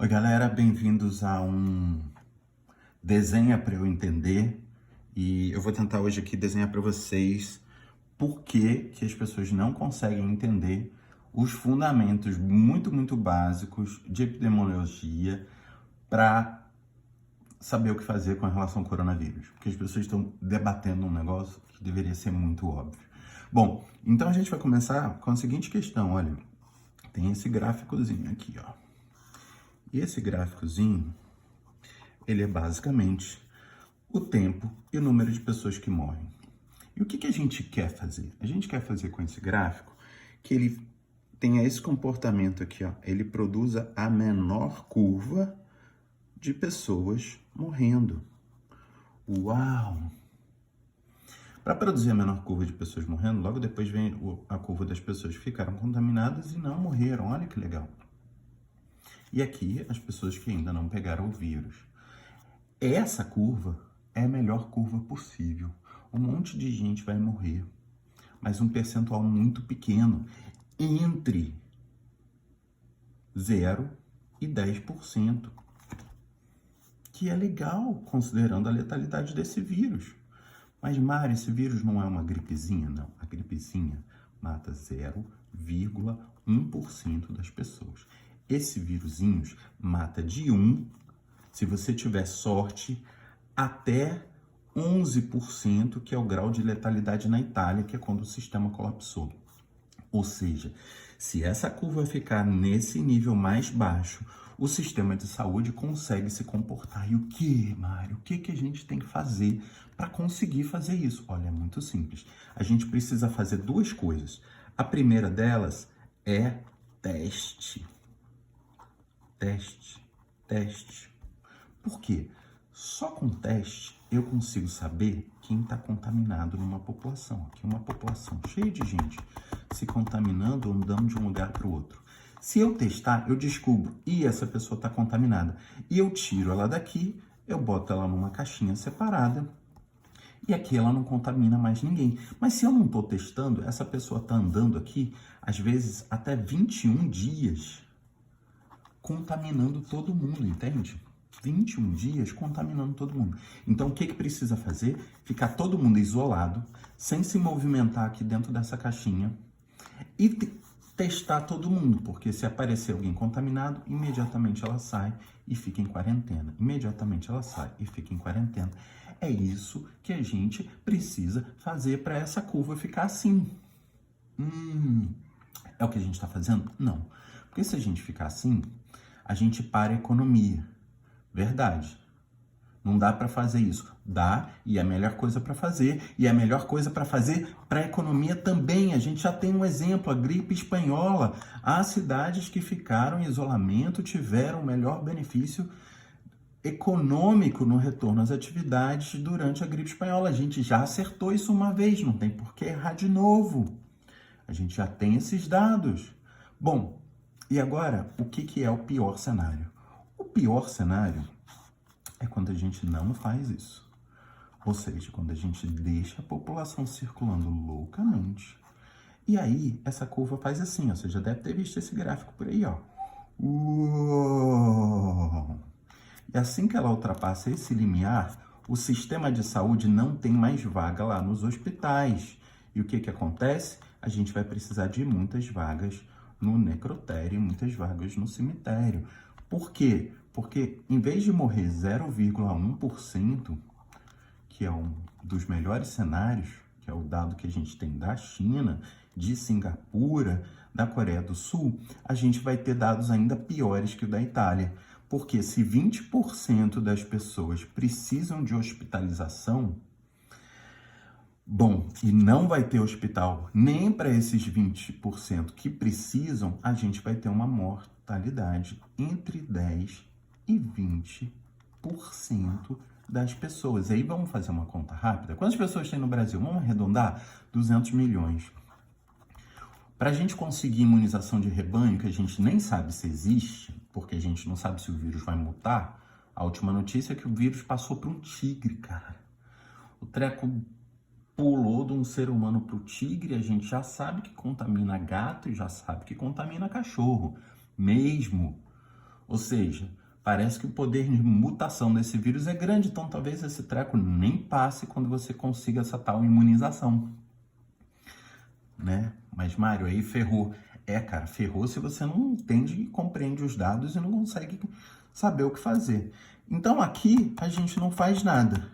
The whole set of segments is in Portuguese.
Oi, galera, bem-vindos a um Desenha para eu entender. E eu vou tentar hoje aqui desenhar para vocês por que as pessoas não conseguem entender os fundamentos muito básicos de epidemiologia para saber o que fazer com relação ao coronavírus. Porque as pessoas estão debatendo um negócio que deveria ser muito óbvio. Bom, então a gente vai começar com a seguinte questão, olha, tem esse gráficozinho aqui, ó. E esse gráficozinho, ele é basicamente o tempo e o número de pessoas que morrem. E o que a gente quer fazer? A gente quer fazer com esse gráfico que ele tenha esse comportamento aqui, ó. Ele produza a menor curva de pessoas morrendo. Uau! Para produzir a menor curva de pessoas morrendo, logo depois vem a curva das pessoas que ficaram contaminadas e não morreram. Olha que legal. E aqui, as pessoas que ainda não pegaram o vírus. Essa curva é a melhor curva possível. Um monte de gente vai morrer, mas um percentual muito pequeno, entre 0 e 10%, que é legal, considerando a letalidade desse vírus. Mas, Mari, esse vírus não é uma gripezinha? Não, a gripezinha mata 0,1% das pessoas. Esse vírusinhos mata de 1, se você tiver sorte, até 11%, que é o grau de letalidade na Itália, que é quando o sistema colapsou. Ou seja, se essa curva ficar nesse nível mais baixo, o sistema de saúde consegue se comportar. E o que, Mário? O que a gente tem que fazer para conseguir fazer isso? Olha, é muito simples. A gente precisa fazer duas coisas. A primeira delas é teste. Teste. Por quê? Só com teste eu consigo saber quem está contaminado numa população. Aqui uma população cheia de gente se contaminando ou andando de um lugar para o outro. Se eu testar, eu descubro, e essa pessoa está contaminada. E eu tiro ela daqui, eu boto ela numa caixinha separada, e aqui ela não contamina mais ninguém. Mas se eu não estou testando, essa pessoa está andando aqui, às vezes até 21 dias, contaminando todo mundo, entende? 21 dias contaminando todo mundo. Então, o que precisa fazer? Ficar todo mundo isolado, sem se movimentar aqui dentro dessa caixinha e testar todo mundo, porque se aparecer alguém contaminado, imediatamente ela sai e fica em quarentena. Imediatamente ela sai e fica em quarentena. É isso que a gente precisa fazer para essa curva ficar assim. É o que a gente está fazendo? Não. Porque se a gente ficar assim, a gente para a economia. Verdade. Não dá para fazer isso. Dá, e é a melhor coisa para fazer. E é a melhor coisa para fazer para a economia também. A gente já tem um exemplo, a gripe espanhola. As cidades que ficaram em isolamento tiveram o melhor benefício econômico no retorno às atividades durante a gripe espanhola. A gente já acertou isso uma vez, não tem por que errar de novo. A gente já tem esses dados. Bom, e agora, o que é o pior cenário? O pior cenário é quando a gente não faz isso. Ou seja, quando a gente deixa a população circulando loucamente. E aí, essa curva faz assim, ó. Você já deve ter visto esse gráfico por aí, ó. Uou! E assim que ela ultrapassa esse limiar, o sistema de saúde não tem mais vaga lá nos hospitais. E o que acontece? A gente vai precisar de muitas vagas no necrotério, muitas vagas no cemitério. Por quê? Porque em vez de morrer 0,1%, que é um dos melhores cenários, que é o dado que a gente tem da China, de Singapura, da Coreia do Sul, a gente vai ter dados ainda piores que o da Itália. Porque se 20% das pessoas precisam de hospitalização, bom, e não vai ter hospital nem para esses 20% que precisam, a gente vai ter uma mortalidade entre 10 e 20% das pessoas. Aí vamos fazer uma conta rápida. Quantas pessoas tem no Brasil? Vamos arredondar? 200 milhões. Para a gente conseguir imunização de rebanho, que a gente nem sabe se existe, porque a gente não sabe se o vírus vai mutar, a última notícia é que o vírus passou para um tigre, cara. O treco pulou de um ser humano para o tigre, a gente já sabe que contamina gato e já sabe que contamina cachorro. Mesmo Ou seja, parece que o poder de mutação desse vírus é grande, então talvez esse treco nem passe quando você consiga essa tal imunização, né? Mas, Mário, aí ferrou. Cara, ferrou se você não entende e compreende os dados e não consegue saber o que fazer. Então, aqui, a gente não faz nada,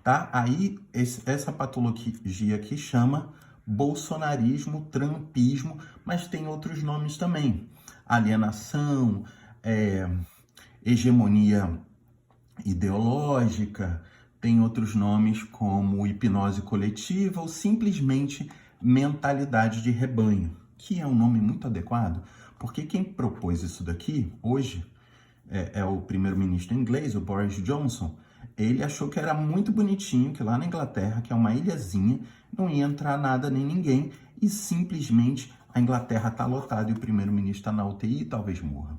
tá? Aí, essa patologia aqui chama bolsonarismo, trumpismo, mas tem outros nomes também. Alienação, hegemonia ideológica, tem outros nomes como hipnose coletiva ou simplesmente mentalidade de rebanho, que é um nome muito adequado, porque quem propôs isso daqui hoje é o primeiro-ministro inglês, o Boris Johnson. Ele achou que era muito bonitinho, que lá na Inglaterra, que é uma ilhazinha, não ia entrar nada nem ninguém, e simplesmente a Inglaterra está lotada e o primeiro-ministro está na UTI e talvez morra.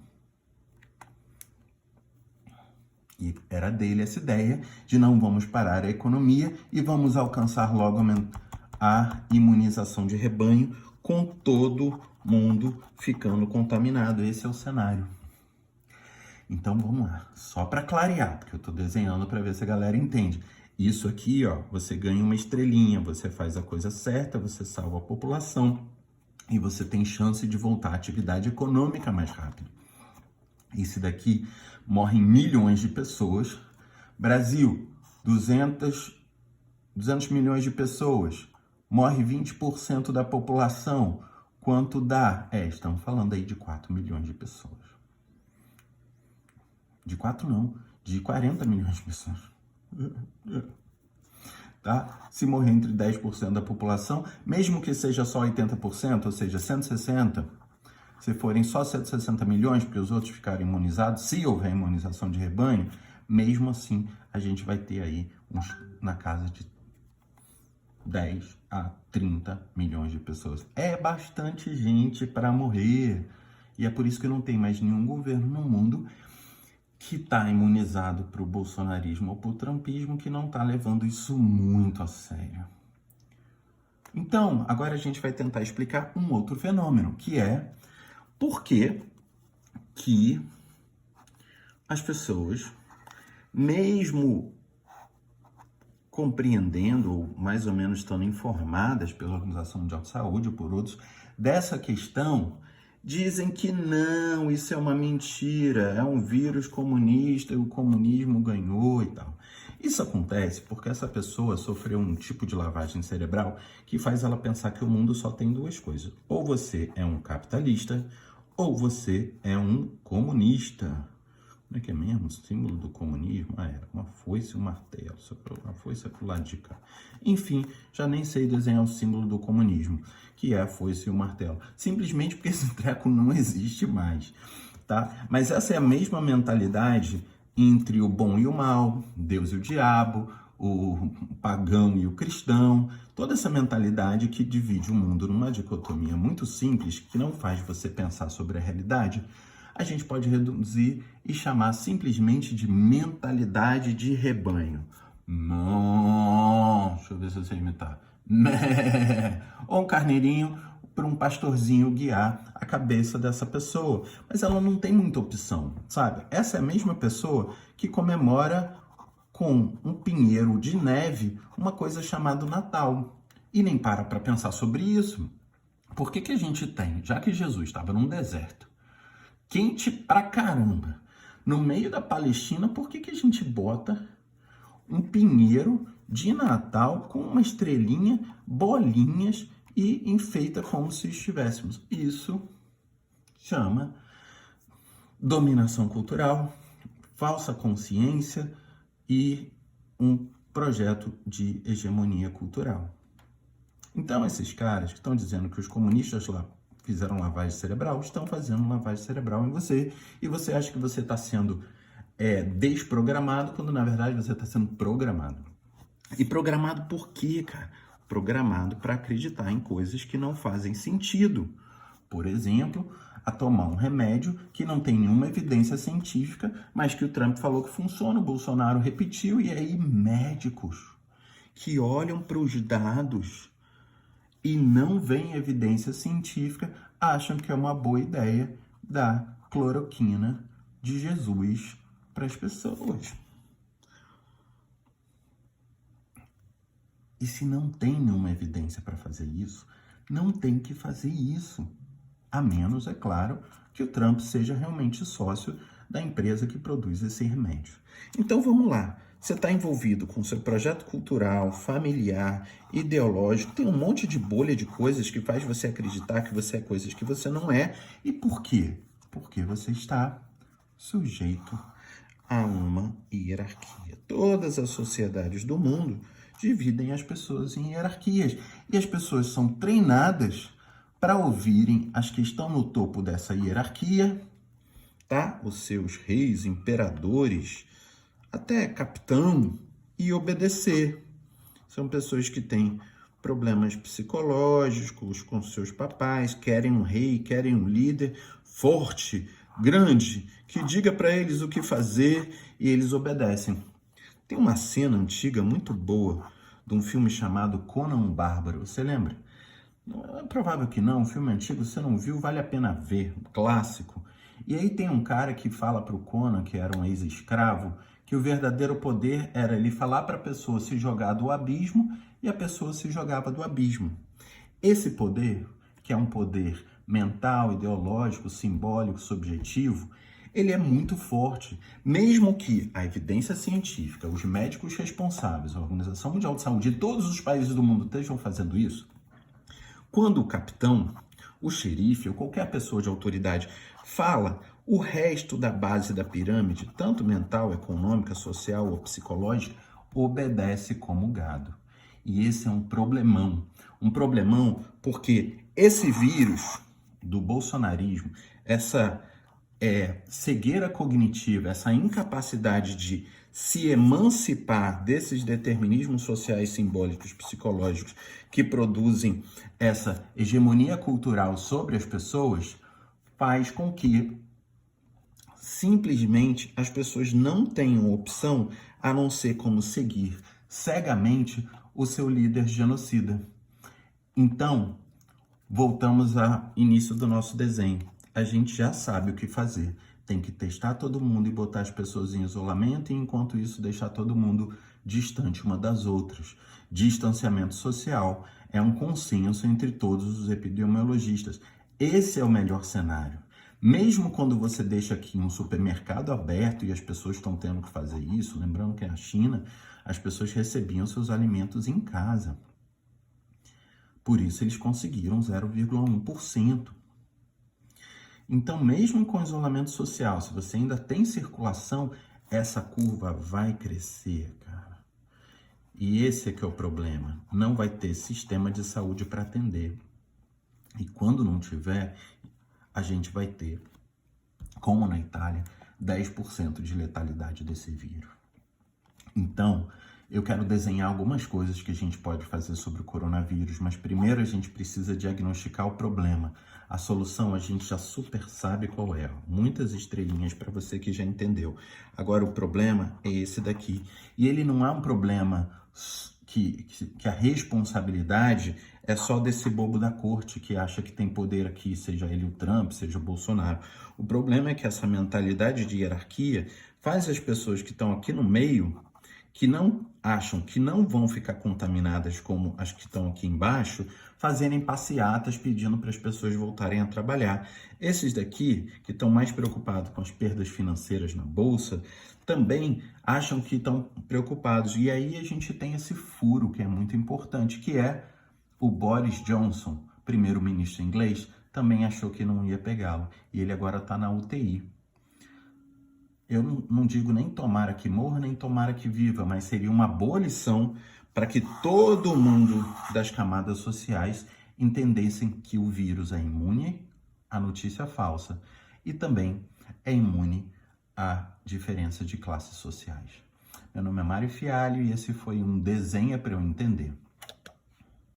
E era dele essa ideia de não vamos parar a economia e vamos alcançar logo a imunização de rebanho, com todo mundo ficando contaminado. Esse é o cenário. Então vamos lá, só para clarear, porque eu estou desenhando para ver se a galera entende. Isso aqui, ó, você ganha uma estrelinha, você faz a coisa certa, você salva a população e você tem chance de voltar à atividade econômica mais rápido. Esse daqui morrem milhões de pessoas. Brasil, 200 milhões de pessoas, morre 20% da população. Quanto dá? Estamos falando aí de 4 milhões de pessoas. De 4 não, de 40 milhões de pessoas. Tá? Se morrer entre 10% da população, mesmo que seja só 80%, ou seja, 160, se forem só 160 milhões, porque os outros ficarem imunizados, se houver imunização de rebanho, mesmo assim, a gente vai ter aí na casa de 10 a 30 milhões de pessoas. É bastante gente para morrer. E é por isso que não tem mais nenhum governo no mundo que está imunizado para o bolsonarismo ou para o trumpismo, que não está levando isso muito a sério. Então, agora a gente vai tentar explicar um outro fenômeno, que é por que as pessoas, mesmo compreendendo, ou mais ou menos estando informadas pela Organização Mundial de Saúde ou por outros, dessa questão, dizem que não, isso é uma mentira, é um vírus comunista e o comunismo ganhou e tal. Isso acontece porque essa pessoa sofreu um tipo de lavagem cerebral que faz ela pensar que o mundo só tem duas coisas. Ou você é um capitalista, ou você é um comunista. Como é que é mesmo? O símbolo do comunismo? Era uma foice e um martelo. Uma foice é pro lado de cá. Enfim, já nem sei desenhar o símbolo do comunismo, que é a foice e o martelo. Simplesmente porque esse treco não existe mais, tá? Mas essa é a mesma mentalidade entre o bom e o mal, Deus e o diabo, o pagão e o cristão. Toda essa mentalidade que divide o mundo numa dicotomia muito simples, que não faz você pensar sobre a realidade, a gente pode reduzir e chamar simplesmente de mentalidade de rebanho. Não, deixa eu ver se eu sei imitar. Ou um carneirinho para um pastorzinho guiar a cabeça dessa pessoa. Mas ela não tem muita opção, sabe? Essa é a mesma pessoa que comemora com um pinheiro de neve uma coisa chamada Natal. E nem para pensar sobre isso. Por que a gente tem, já que Jesus estava num deserto, quente pra caramba, no meio da Palestina, por que a gente bota um pinheiro de Natal com uma estrelinha, bolinhas e enfeita como se estivéssemos? Isso chama dominação cultural, falsa consciência e um projeto de hegemonia cultural. Então, esses caras que estão dizendo que os comunistas lá fizeram lavagem cerebral, estão fazendo lavagem cerebral em você, e você acha que você está sendo desprogramado, quando na verdade você está sendo programado. E programado por quê, cara? Programado para acreditar em coisas que não fazem sentido. Por exemplo, a tomar um remédio que não tem nenhuma evidência científica, mas que o Trump falou que funciona, o Bolsonaro repetiu, e aí médicos que olham para os dados e não vem evidência científica, acham que é uma boa ideia dar cloroquina de Jesus para as pessoas. E se não tem nenhuma evidência para fazer isso, não tem que fazer isso. A menos, é claro, que o Trump seja realmente sócio da empresa que produz esse remédio. Então vamos lá. Você está envolvido com seu projeto cultural, familiar, ideológico, tem um monte de bolha de coisas que faz você acreditar que você é coisas que você não é. E por quê? Porque você está sujeito a uma hierarquia. Todas as sociedades do mundo dividem as pessoas em hierarquias. E as pessoas são treinadas para ouvirem as que estão no topo dessa hierarquia, tá? Os seus reis, imperadores, até capitão, e obedecer. São pessoas que têm problemas psicológicos com seus papais, querem um rei, querem um líder forte, grande, que diga para eles o que fazer e eles obedecem. Tem uma cena antiga muito boa de um filme chamado Conan o Bárbaro. Você lembra? É provável que não, um filme antigo, você não viu, vale a pena ver, um clássico. E aí tem um cara que fala para o Conan, que era um ex-escravo, que o verdadeiro poder era ele falar para a pessoa se jogar do abismo e a pessoa se jogava do abismo. Esse poder, que é um poder mental, ideológico, simbólico, subjetivo, ele é muito forte, mesmo que a evidência científica, os médicos responsáveis, a Organização Mundial de Saúde e todos os países do mundo estejam fazendo isso. Quando o capitão, o xerife ou qualquer pessoa de autoridade fala, o resto da base da pirâmide, tanto mental, econômica, social ou psicológica, obedece como gado. E esse é um problemão. Um problemão porque esse vírus do bolsonarismo, essa cegueira cognitiva, essa incapacidade de se emancipar desses determinismos sociais, simbólicos, psicológicos que produzem essa hegemonia cultural sobre as pessoas, faz com que simplesmente as pessoas não tenham opção a não ser como seguir cegamente o seu líder genocida. Então, voltamos ao início do nosso desenho. A gente já sabe o que fazer. Tem que testar todo mundo e botar as pessoas em isolamento e, enquanto isso, deixar todo mundo distante uma das outras. Distanciamento social é um consenso entre todos os epidemiologistas. Esse é o melhor cenário. Mesmo quando você deixa aqui um supermercado aberto e as pessoas estão tendo que fazer isso, lembrando que na China as pessoas recebiam seus alimentos em casa. Por isso eles conseguiram 0,1%. Então, mesmo com isolamento social, se você ainda tem circulação, essa curva vai crescer, cara. E esse é que é o problema. Não vai ter sistema de saúde para atender. E quando não tiver, a gente vai ter, como na Itália, 10% de letalidade desse vírus. Então, eu quero desenhar algumas coisas que a gente pode fazer sobre o coronavírus, mas primeiro a gente precisa diagnosticar o problema. A solução a gente já super sabe qual é. Muitas estrelinhas para você que já entendeu. Agora o problema é esse daqui. E ele não é um problema que a responsabilidade é só desse bobo da corte que acha que tem poder aqui, seja ele o Trump, seja o Bolsonaro. O problema é que essa mentalidade de hierarquia faz as pessoas que estão aqui no meio, que não acham que não vão ficar contaminadas como as que estão aqui embaixo, fazerem passeatas pedindo para as pessoas voltarem a trabalhar. Esses daqui, que estão mais preocupados com as perdas financeiras na bolsa, também acham que estão preocupados. E aí a gente tem esse furo que é muito importante, que é o Boris Johnson, primeiro-ministro inglês, também achou que não ia pegá-lo. E ele agora está na UTI. Eu não digo nem tomara que morra, nem tomara que viva, mas seria uma boa lição para que todo mundo das camadas sociais entendessem que o vírus é imune à notícia falsa e também é imune à diferença de classes sociais. Meu nome é Mário Fialho e esse foi um Desenha para eu Entender.